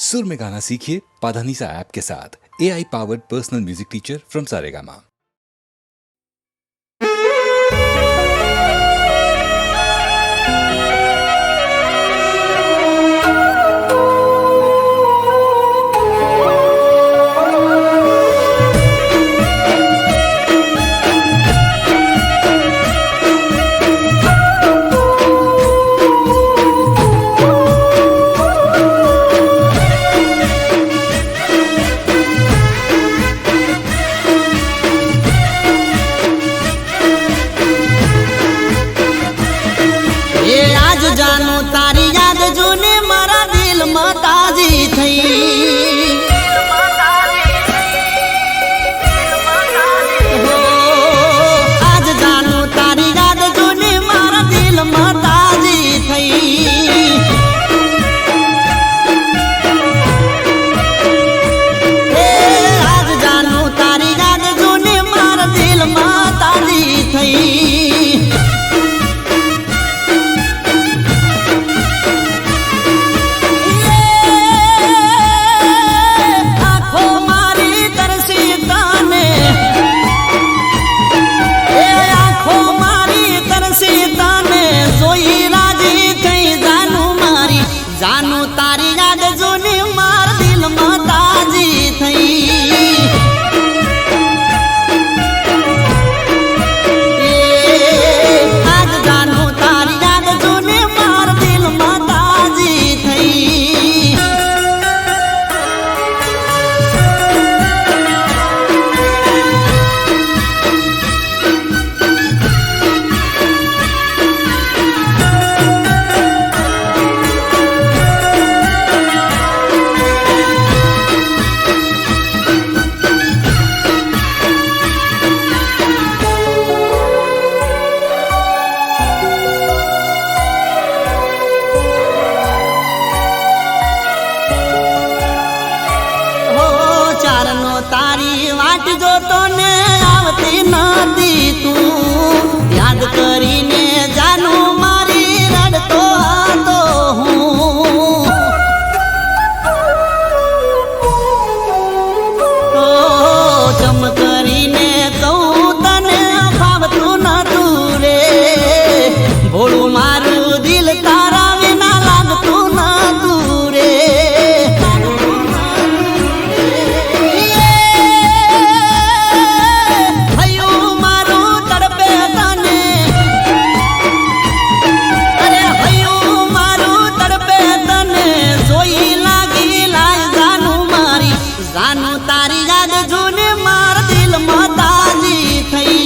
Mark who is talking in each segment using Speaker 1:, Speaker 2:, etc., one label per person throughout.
Speaker 1: सुर में गाना सीखिए पाधानीसा ऐप के साथ। AI powered personal music teacher from Saregama.
Speaker 2: जानो तारी याद जोने मारा दिल में ताजी थई। आज जानो तारी याद जोने मारा दिल में ताजी थई। आज जानो तारी याद जोने मारा दिल में ताजी थई। जानो तारी याद जोने मार दिल में ताजी थई। आज जानो तारी याद जोने मार दिल में ताजी थई। तारी वाट जो तो ने आवती नदी तू याद करीने जानू मारी रड़तो आतो हूँ। तो चम करीने कहूँ तने फावतू न तू रे भोळू मारू दिल तारा विना लागतू न तू रे। जानो तारी याद जोने मार दिल में ताजी थई।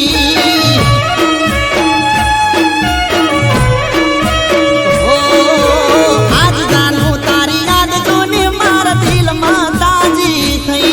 Speaker 2: आज जानो तारी याद जोने मार दिल में ताजी थई।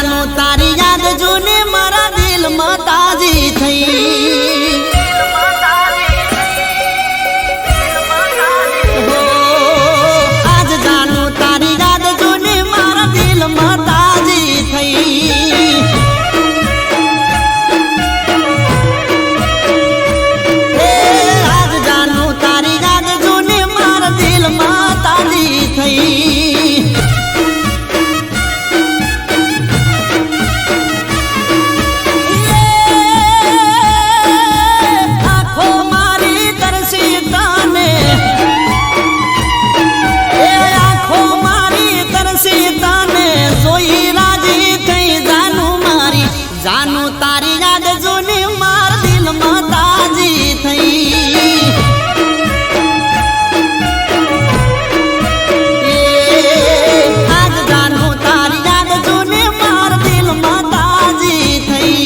Speaker 2: જાનું તારી યાદ જોને મારા દિલમાં તાજી થઈ હો આજ જાનું તારી યાદ જોને મારા દિલમાં તાજી થઈ આજ જાનું તારી યાદ જોને મારા દિલમાં તાજી થઈ જાનું તારી યાદ જોને માર દિલમાં તાજી થઈ આજ જાનું તારી યાદ જોને માર દિલમાં તાજી થઈ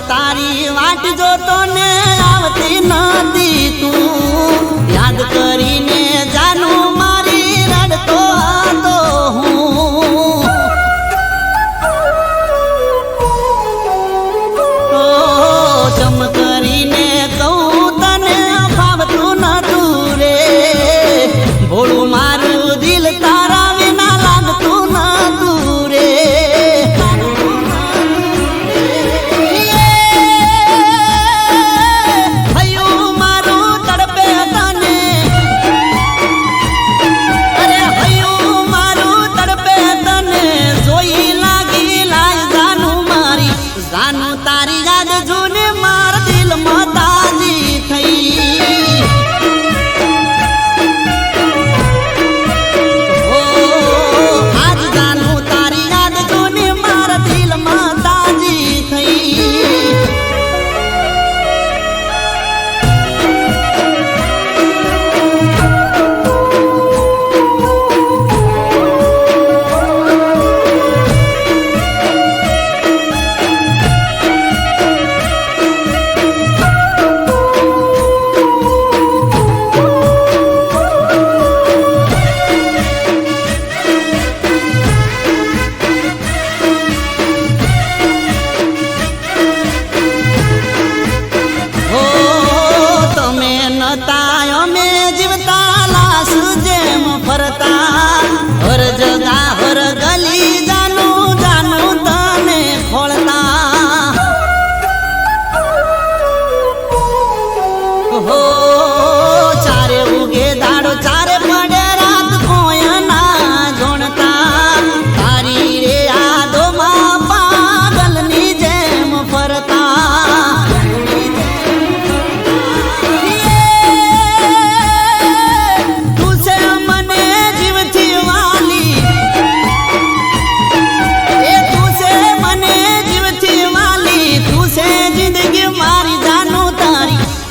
Speaker 2: તારી વાટ જોતો ને આવતી નથી તું યાદ કરીને જાનું મારી રડતો હતો હું ચમ કરીને કહું તને ફાવતું નતું રે ભોળું મારું દિલ તારા વિના લાગતું નતું રે જાનું તારી યાદ જોને માર દિલમાં તાજી થઈ હો આજ જાનું તારી યાદ જોને માર દિલમાં તાજી થઈ અમે જીવતા લાશ જેમ ફરતા હર જગા હર ગલી જાનું જાનું તને ખોળતા હો ચારે ઉગે દાડો ચારે પડે રાત કોઈ ના જોણતા તારી રે યાદોમાં પાગલની જેમ ફરતા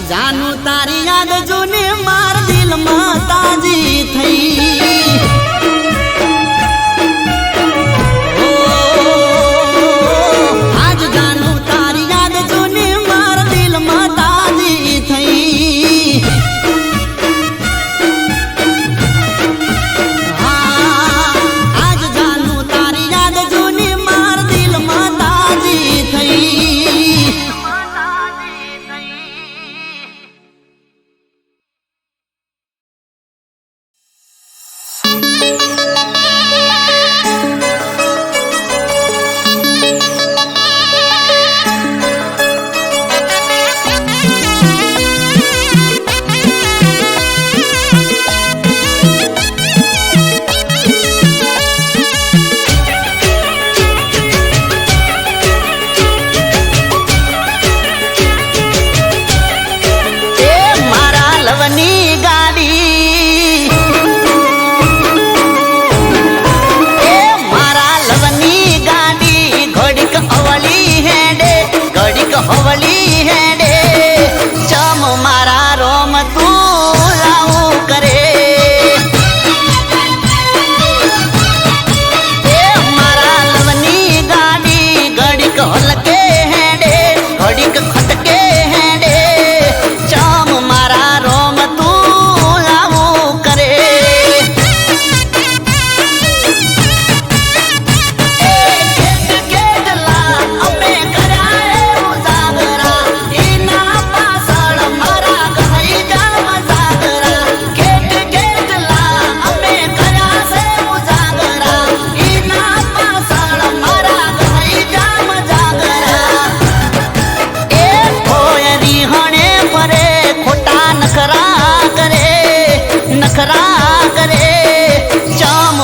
Speaker 2: જાનું તારી યાદ જોને માર દિલમાં તાજી થઈ આજ જાનું તારી યાદ જોને માર દિલમાં તાજી થઈ આજ જાનું તારી યાદ જોને માર દિલમાં તાજી થઈ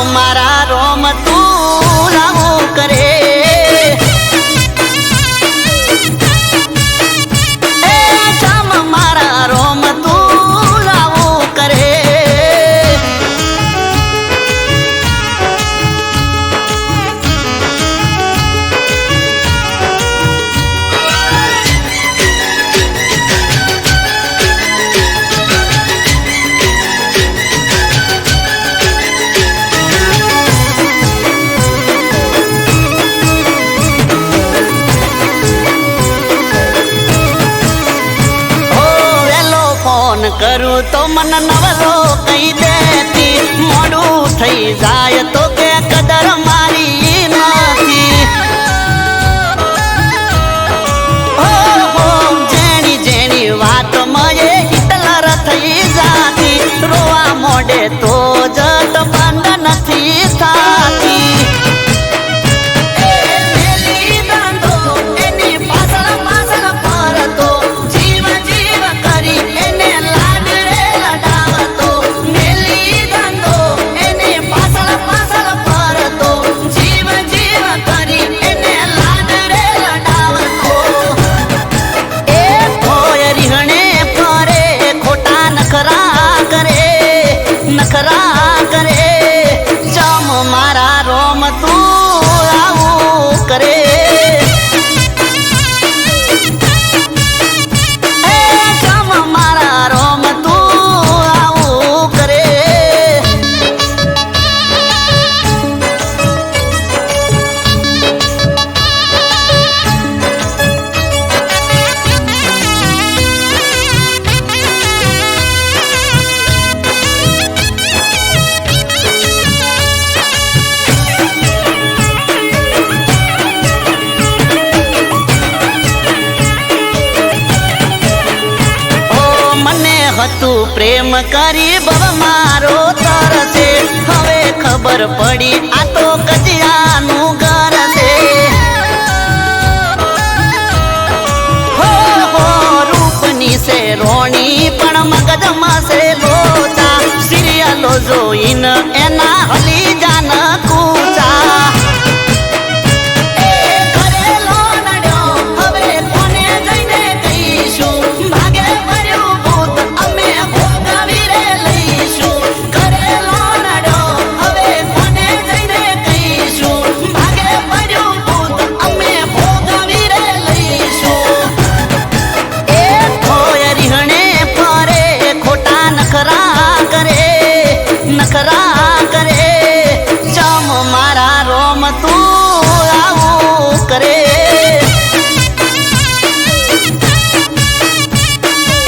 Speaker 2: મારા રોમ તું આવું કરે એ ચામ મારા રોમ તું આવું કરે કરું તો મન નવરો કહી દેતી મોડું થઈ જાય તો કે કદર મારી નથી જેની જેની વાત મયે હિટલર થઈ જાતી રોવા મોડે તો જત બંધ નથી થાતી નખરા કરે જામ મારા રોમ તું આવું કરે જામ મારા રોમ તું આવું કરે તું પ્રેમ કરી બવ મારો તરસે હવે ખબર પડી આ તો કજિયાનું ઘર છે હો રૂપની છે રોણી પણ મગજમાં છે લોચા સિરિયલો જોઈને એના હલી જાન કૂચા નખરા કરે જામ મારા રોમ તું આવું કરે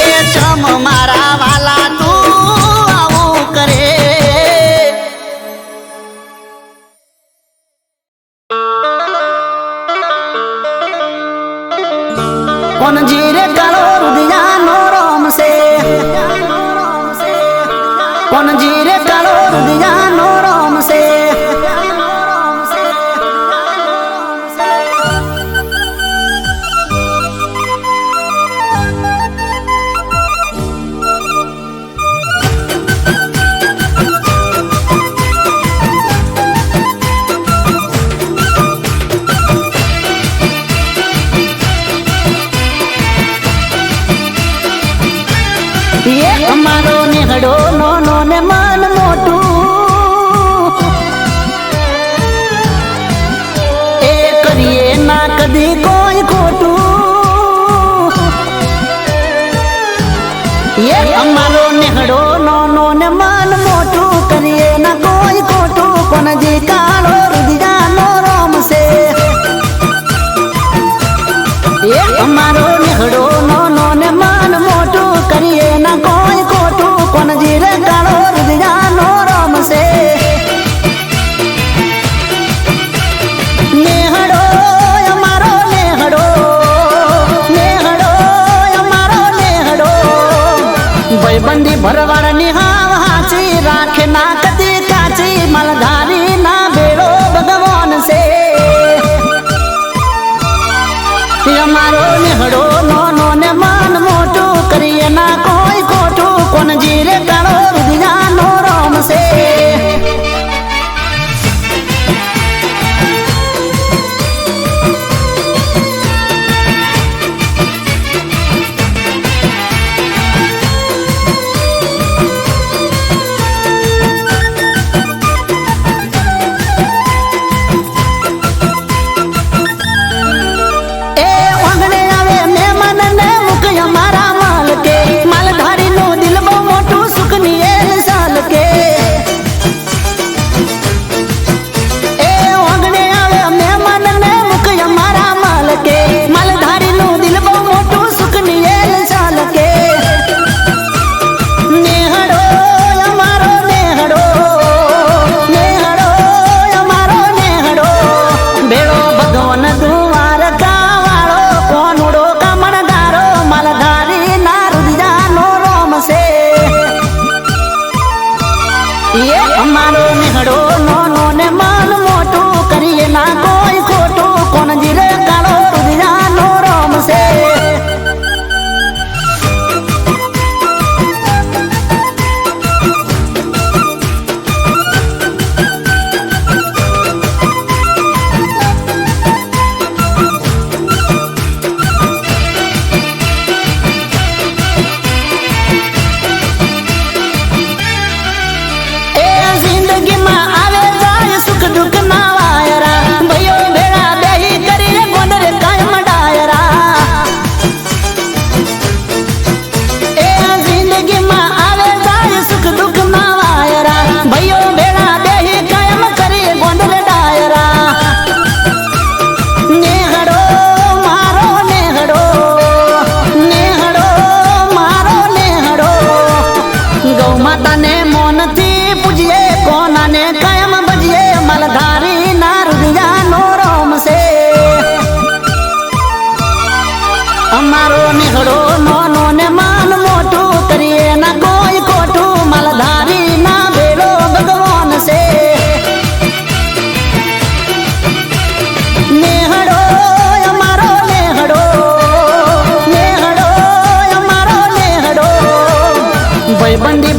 Speaker 2: એ જામ મારા વાલા તું આવું કરે કોણ જીરે કાળો રુદિયાનો રોમ છે કોણ જીરે કાળો રુદિયાનો રોમ છે અમારો નેહડો નોનો ને મન મોટું એ કરીએ ના કદી કોઈ ખોટું એ અમારો નેહડો નોનો ને મન મોટું કરીએ ના કોઈ ખોટું કોનજી કાળો રુદિયાનો રોમ છે એ અમારો નેહડો નોનો ને મન મોટું કરીએ ના કોઈ ખોટું કોનજી રે કાળો રુદિયાનો રોમ છે નેહડો અમારો નેહડો નેહડો અમારો નેહડો ભાઈબંધી ભરવાડની હાવ હાચી રાખે ના કદી કાચી મલધારી ના બેડો ભગવાન છે અમારો નેહડો નોનો ને મન મોટું કરીએ ના કોઈ ખોટું કોનજી રે કાળો રુદિયાનો રોમ છે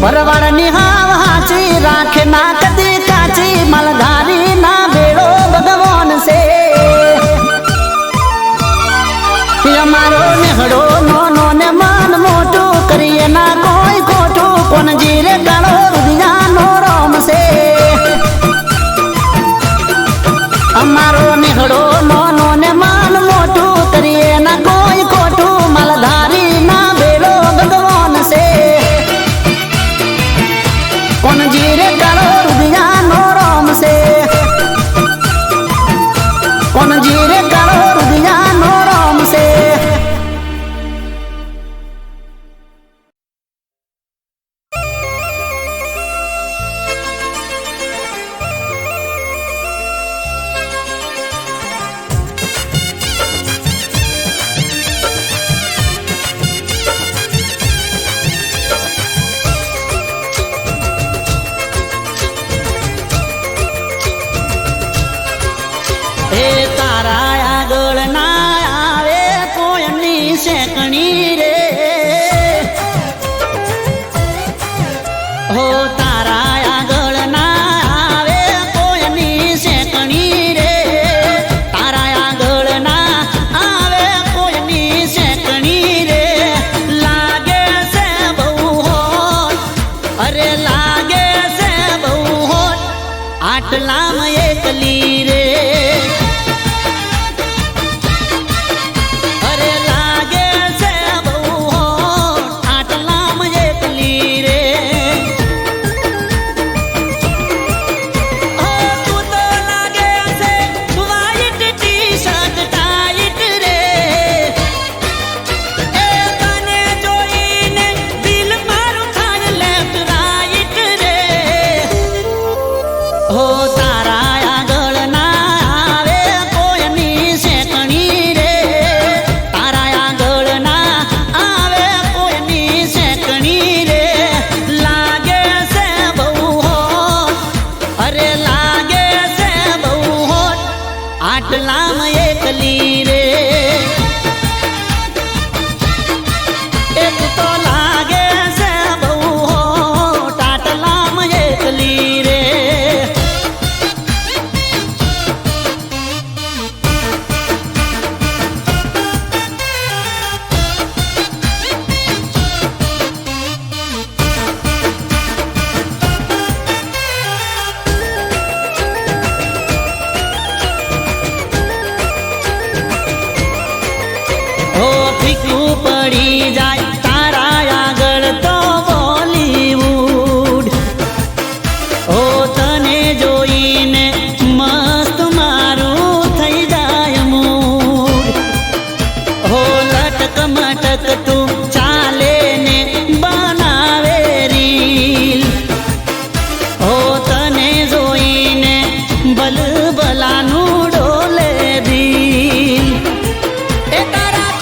Speaker 2: ભરવાડની હાવ હાચી રાખે ના કદી કાચી મલધારી ના બેડો ભગવાન છે અમારો નેહડો નો ને મન મોટું કરીએ ના કોઈ ખોટું કોણ જીરે ગાળો રુધિયાનો રોમ છે અમારો નેહડો નો ને મન મોટું કરીએ ના કોઈ ખોટું મલધારી ના બેડો ભગવાન છે કોણ જીરે ગાળો રુધિયાનો રોમ છે કોણ જીરે ગાળો રુધિયાનો રોમ છે હે તારા આગળ ના આવે કોઈની શેકણી રે હો તારા આગળ ના આવે કોઈની શેકણી રે તારા આગળ ના આવે કોઈની શેકણી રે લાગે છે બહુ હોત અરે લાગે છે બહુ હોત આટલામાં એકલી રે હો તારા આગળ ના આવે કોઈની શેકણી રે તારા આગળ ના આવે કોઈની શેકણી રે લાગે છે બહુ હોત અરે લાગે છે બહુ હોત આટલામાં એકલી રે એક તો લાગે છે બહુ હોત આટલામાં એકલી રે ફીકું પડી જાય તારા આગળ તો બોલીવુડ ઓ તને જોઈને મસ્ત મારું થઈ જાય મૂડ હો લટક મટક તું ચાલે ને બનાવે રીલ હો તને જોઈને બલબલાનું ડોલે દિલ એ તારા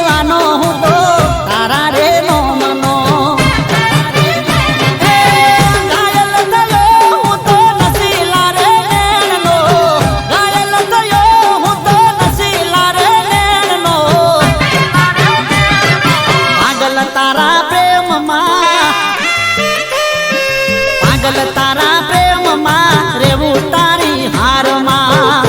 Speaker 2: દીવાનો હું તો તારા રે નોમનો ઘાયલ થયો હું તો નસીલા રે નેણનો ઘાયલ થયો હું તો નસીલા રે નેણનો પાગલ તારા પ્રેમમાં પાગલ તારા પ્રેમમાં રેવું તારી હારમાં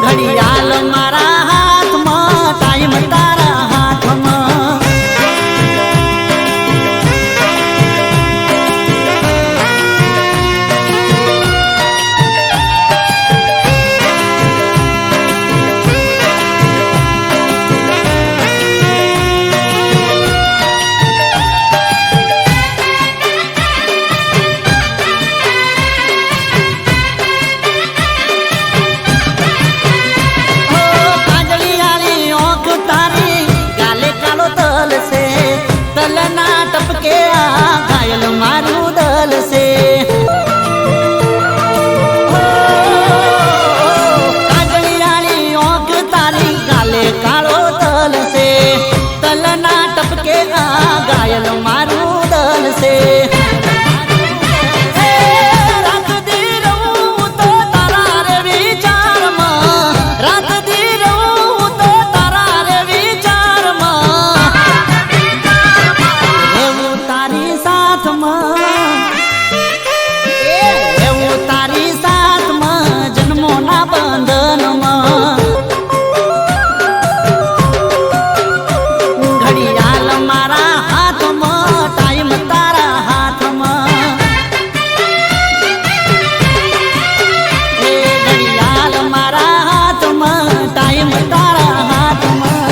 Speaker 2: ઘડિયાળ મારા હાથમાં ટાઈમ તારા હાથમાં તલના ટપકે આ ઘાયલ મારું દલ છે કાજળિયાળી ઓંખ તારી ગાલે કાળો તલ છે તલના ટપકે આ ઘાયલ મારું દલ છે રાત દી રહું તો તારા રે વિચારમાં રાત દી રહું તો તારા રે વિચારમાં તારી સાથમાં જન્મોના બંધનમાં ઘડિયાળ મારા હાથમાં ટાઈમ તારા હાથમાં ઘડિયાળ મારા હાથમાં ટાઈમ તારા હાથમાં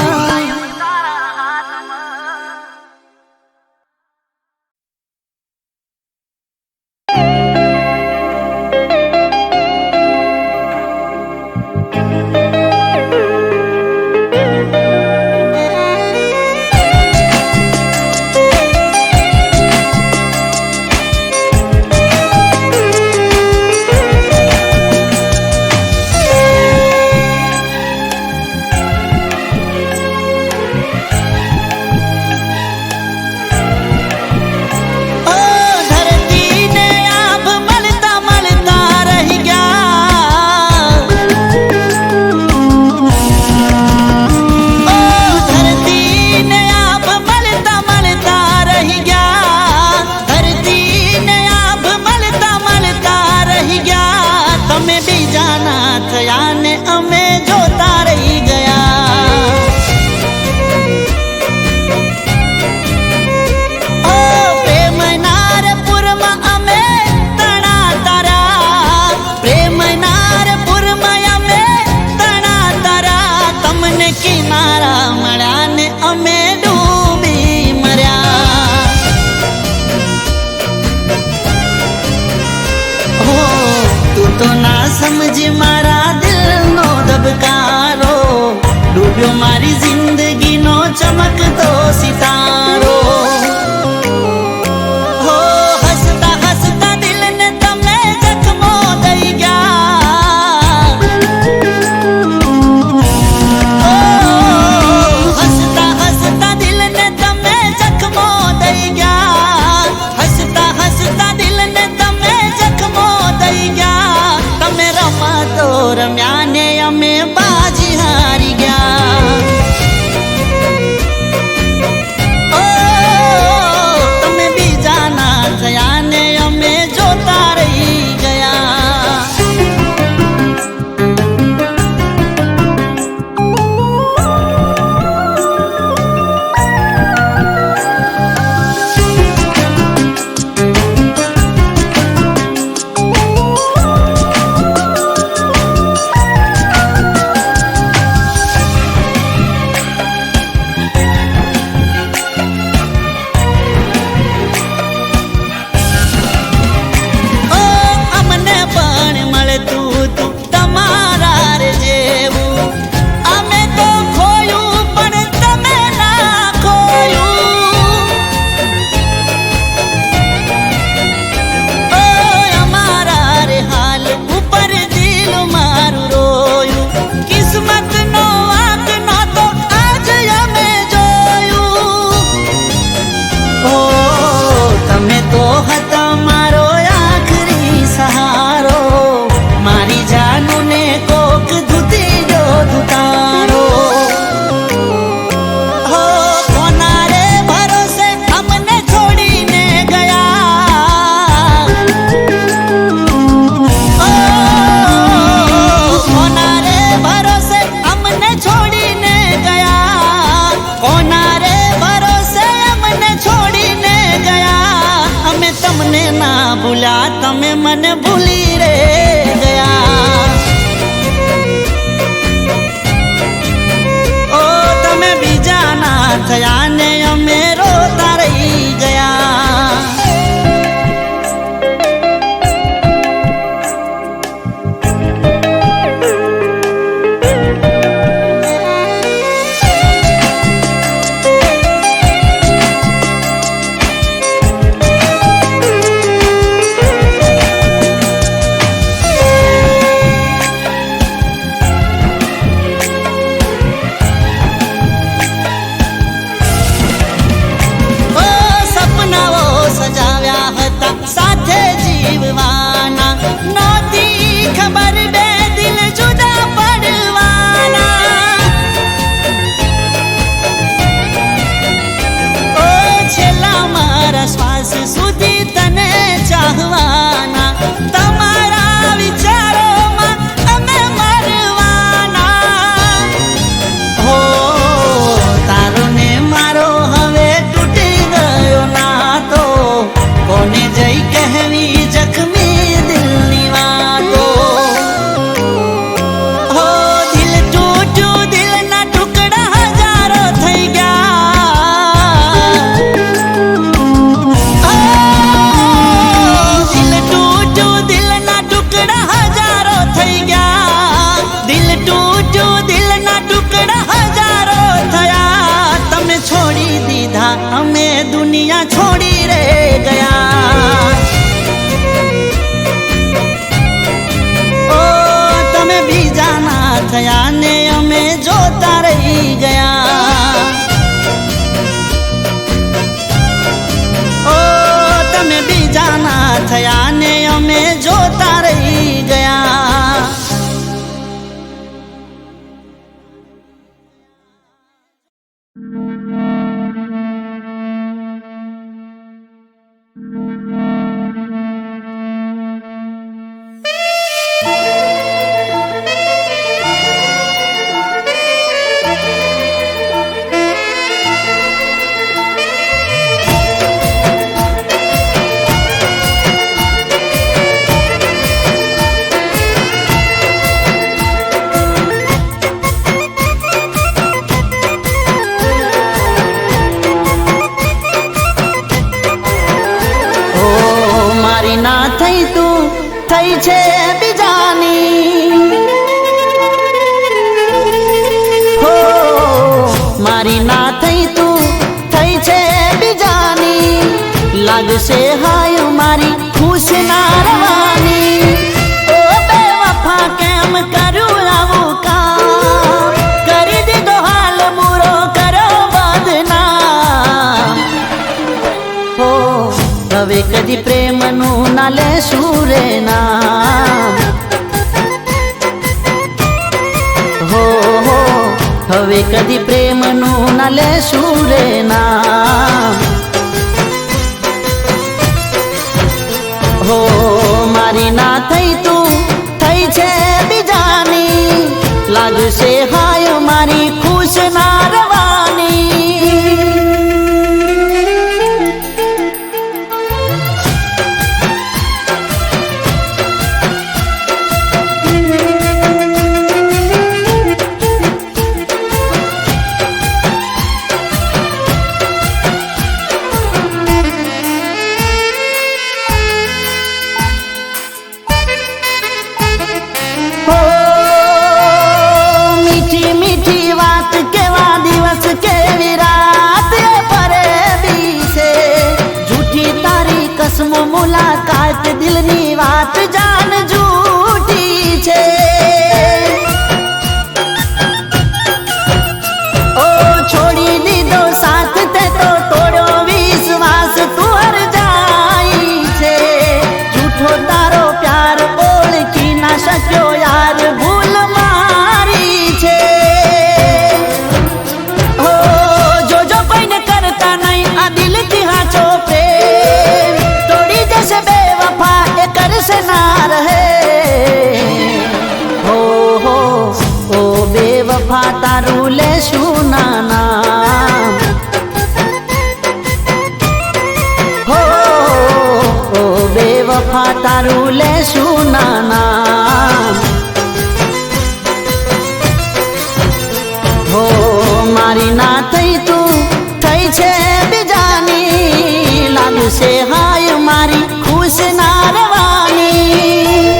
Speaker 2: સમજી મારા દિલનો ધબકારો ડૂબ્યો મારી જિંદગીનો ચમકતો સિતારો હો હસતા હસતા દિલને તમે જખમો દઈ ગયા હસતા હસતા દિલને તમે જખમો દઈ ગયા હસતા હસતા દિલને તમે જખમો દઈ ગયા તમે રમતો રમ્યા ને અમે બાજી હારી ગયા ભૂલ્યા તમે મને ભૂલી રે ગયા ઓ તમે બીજાના થયા ને અમે રોતા રહી ગયા સાથે જીવવાના નહોતી ખબર બે દિલ જુદા પડવાના ઓ છેલ્લા મારા શ્વાસ સુધી તને ચાહવાના તમારા વિચારોમાં અમે મરવાના હો તારો ને મારો હવે તૂટી ગયો ના તો કોને જઈ કહેવી જખમી દિલની વાતો હો દિલ તૂટ્યું દિલના ટુકડા હજારો થઈ ગયા દિલ તૂટ્યું દિલના ટુકડા હજારો થઈ ગયા દિલ તૂટ્યું દિલના ટુકડા હજારો થયા તમે છોડી દીધા અમે દુનિયા છોડી રે ગયા થયા ને અમે જોતા રહી ગયા ઓ તમે બીજાના થયા ને અમે જોતા રહી ગયા થઈ છે બીજાની હો મારી ના થઈ તું થઈ છે બીજાની લાગશે હાય મારી ખુશ ના રવાની ઓ બેવફા કેમ કરું આવું કામ કરી દીધો હાલ બુરો કરો બદનામ હો હવે કદી પ્રેમનું ના લેશું રે નામ હો હો હવે કદી પ્રેમનું ના લેશું રે નામ હો મારી ના થઈ તું થઈ છે બીજાની લાગશે હાય મારી ખુશ ના રવાની મુલાકાત દિલની વાત જાન જૂઠી છે ઓ છોડી દીધો સાથ તે તો તોડ્યો વિશ્વાસ તું હર જાય છે જૂઠો તારો પ્યાર ઓળખી ના શક્યો યાર ભૂલ મારી છે ઓ જોજો કોઈને કરતા નહીં આ દિલથી હાચો પ્રેમ बेवफा ए कर से ना रहे हो ओ बेवफा तारू ले सुना नाम हो ओ बेवफा લાગશે હાય મારી ખુશ ના રવાની.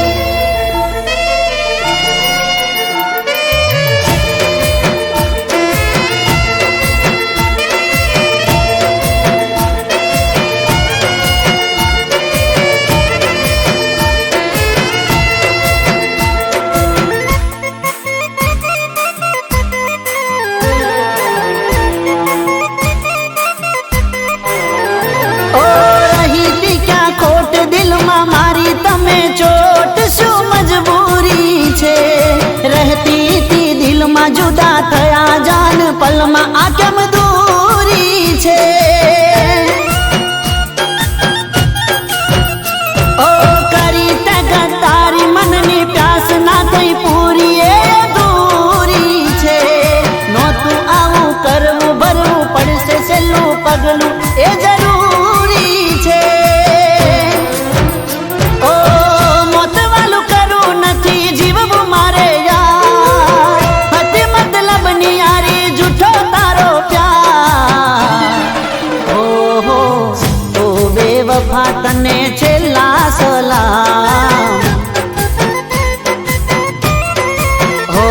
Speaker 2: મારી તમે ચોટ શું મજબૂરી છે, રહેતી તી દિલમાં જુદા થયા જાન પલમાં આ કેમ દૂરી છે. ઓ કરી તે ગદ્દારી મનની પ્યાસ ના થઈ પૂરી એ દૂરી છે. નહોતું આવું કરવું ભરવું પડશે છેલ્લું પગલું એ જરૂરી છે. વફા તને છેલ્લા સલામ. હો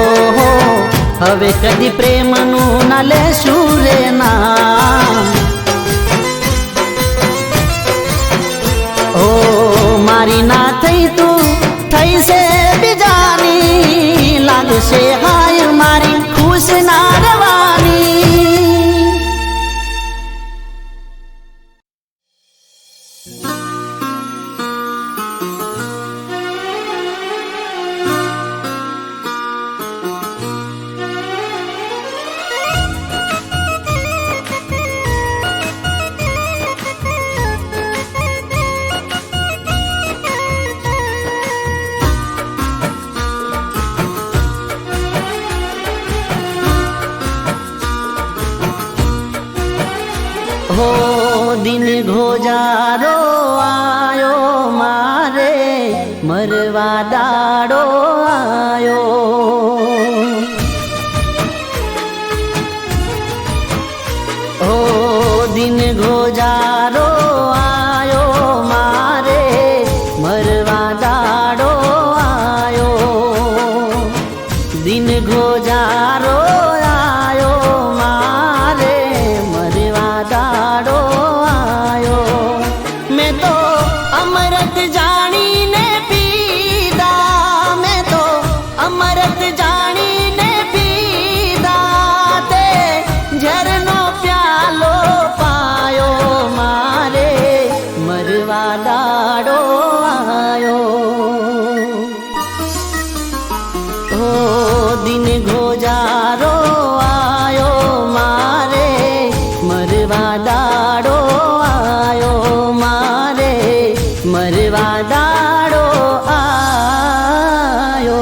Speaker 2: હવે કદી પ્રેમનું ના લેશું રે નામ. ઓ મારી ના થઈ તું થઈ છે બીજાની, લાગશે હાય મારી ખુશ ના રવાની. હો દિન ગોજારો આયો મારે મરવા દાડો આયો. હો દિન ગોજારો આયો મારે મરવા દાડો આયો. દિન ગોજારો દિન ગોજારો આયો મારે મરવા દાડો આયો મારે મરવા દાડો આયો.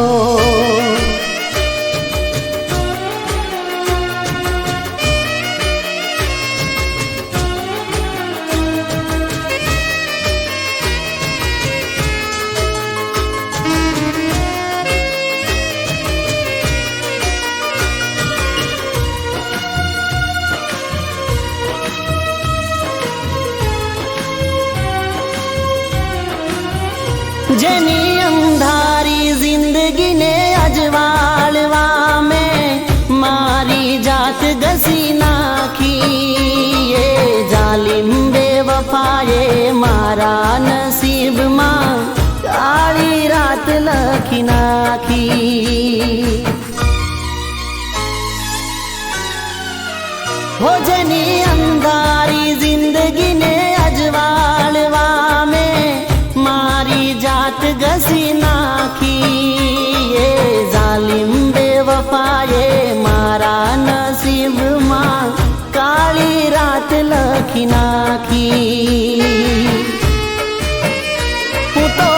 Speaker 2: જેની અંધારી જિંદગીને અજવાળવા મેં મારી જાત ઘસી નાખી. એ જાલિમ બેવફાએ મારા નસીબમાં કાળી રાત લખી નાખી. હો જેની અંધારી જિંદગીને અજવાળવા મેં મારી જાત ઘસી નાખી. એ જાલિમ બેવફાએ મારા નસીબમાં કાળી રાત લખી નાખી. હું તો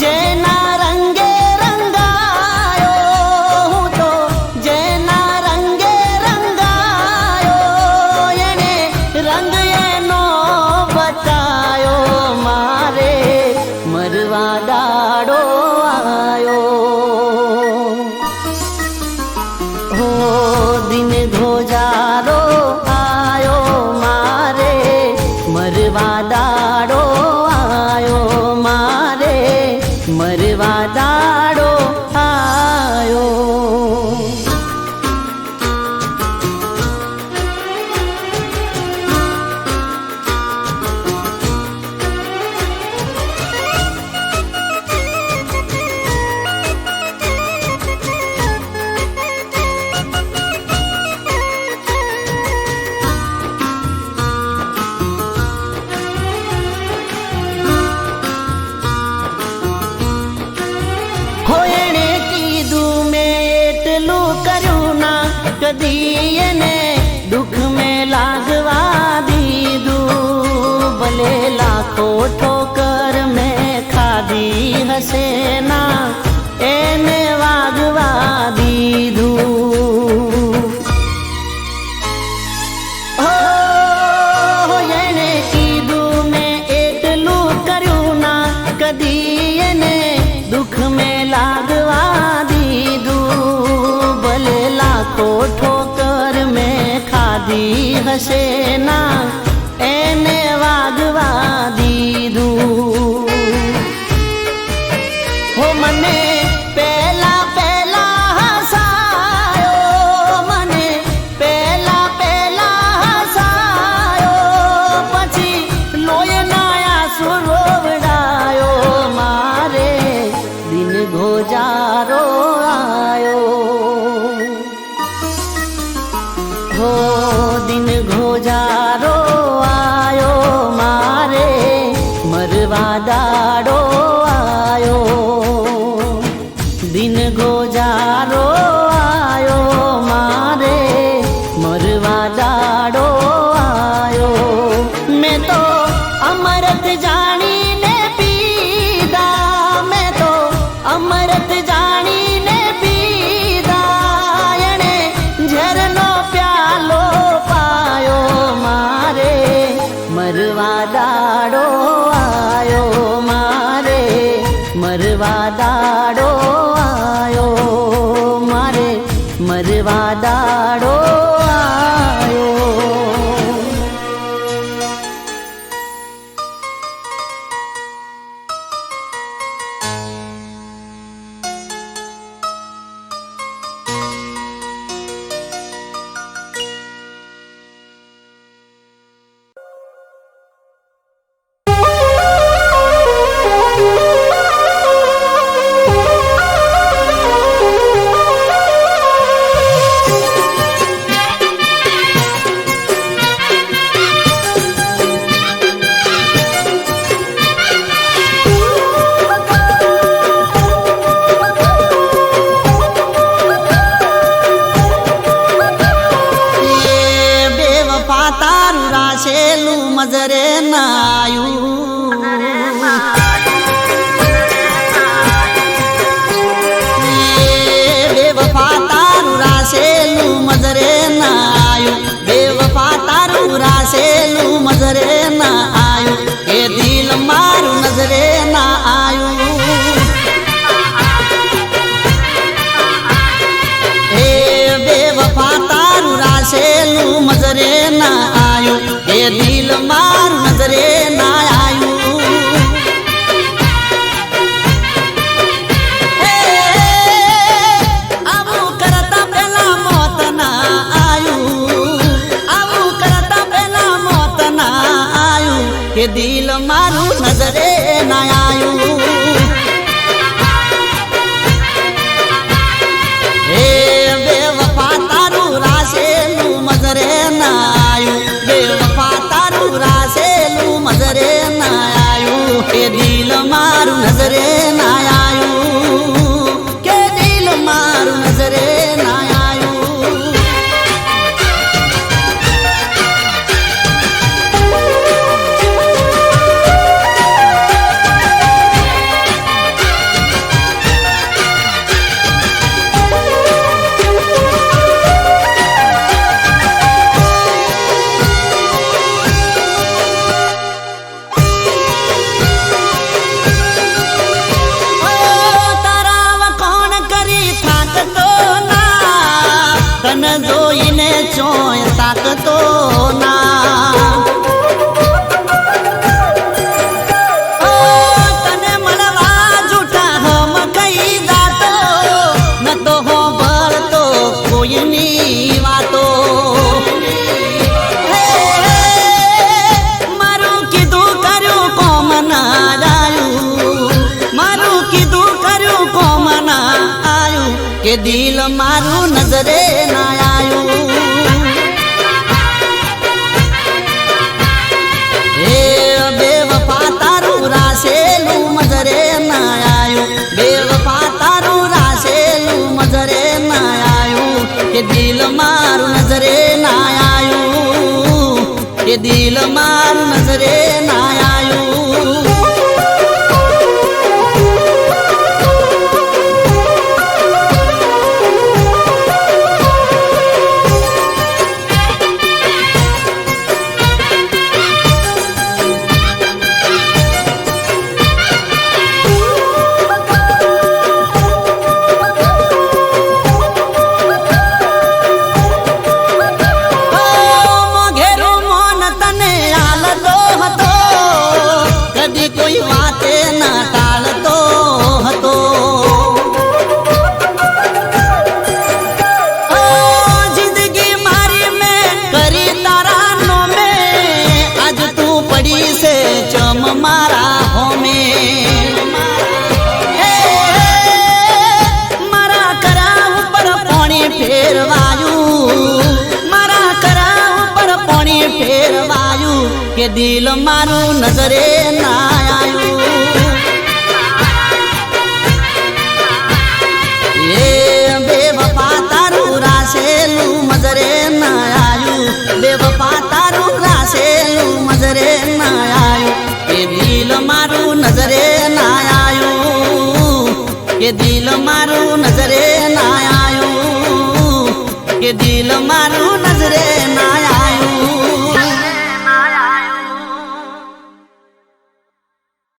Speaker 2: જેના રંગે રંગાયો, હું તો જેના રંગે રંગાયો, એને રંગ એનો બતાયો મારે મરવા દાડો આયો. હો દિન ગોજારો આયો મારે મરવા દાડો કદી એને દુઃખ મેં લાગવા દીધું ભલે લાખો ઠોકર મેં ખાધી હશે ના એને વાગવા દીધું એને કીધું મેં એટલું કર્યું ના કદી એને દુઃખ મેં લાગવા દીધું ભલે લાખો ઠોકર મેં ખાધી હશે ના એને વાગવા દીધું હો મને પહેલા હસાયો મને પહેલા હસાયો પછી લોહીના આંસુ રોવડાયો મારે દિન ગોજારો આયો હો દિન ગોજારો આયો મારે મરવા દાડો આયો દિન ગોજારો આયો મારે મરવા દાડો આયો મેં તો અમૃત જાણીને પીધા મેં તો અમૃત જાણીને પીધા એણે ઝેરનો પ્યાલો પાયો મારે મરવા દાડો આયો મારે મરવા દાડો આયો મારે મરવા દાડો આયો રાશેલું મજરે નાયું બેવફા તારું રાશેલું મજરે નાયું બેવફા તારું રાશેલું મજરે ના આયું એ દિલ મારું નજરે ના આયું એ બેવફા તારું રાશેલું મજરે ના આયું એ દિલ મારું નજરે ના આયું આવું કરતા પેલા મોત ના આયું આવું કરતા પેલા મોત ના આયું એ દિલ મારું નજરે ના આયું એ બેવફા તારું રાશેલું મજરે ના આયું બેવફા તારું રાશેલું મજરે ના આયું કે દિલ મારું નજરે ના આયું કે દિલ મારું નજરે ના આયું તન જોઈને ચોય તાકતો ના તને મળવા જૂઠા હમ કઈ દાતો ન તો હો ભરતો કોઈની વાતો મારું કીધું કર્યું કોમ ના આયું મારું કીધું કર્યું કોમ ના આયું કે દિલ મારું નજરે ના આયું એ બેવફા તારું રાશેલું મજરે ના આયું બેવફા તારું રાશેલું મજરે ના આયું કે દિલ માં કે દિલ મારું નજરે ના આયું કોઈ વાતે ના ટાળતો હતો જિંદગી મારી મેં કરી તારા નોમે આજ તું પડી છે ચમ મારા હોમે મારા કરા ઉપર પાણી ફેરવાયું મારા કરા ઉપર પાણી ફેરવાયું કે દિલ મારું નજરે ના આયું એ બેવફા તારું રાસેલું મજરે ના આયું બેવફા તારું રાસેલું મજરે ના આયું કે દિલ મારું નજરે ના આયું કે દિલ મારું નજરે ના આયું કે દિલ મારું નજરે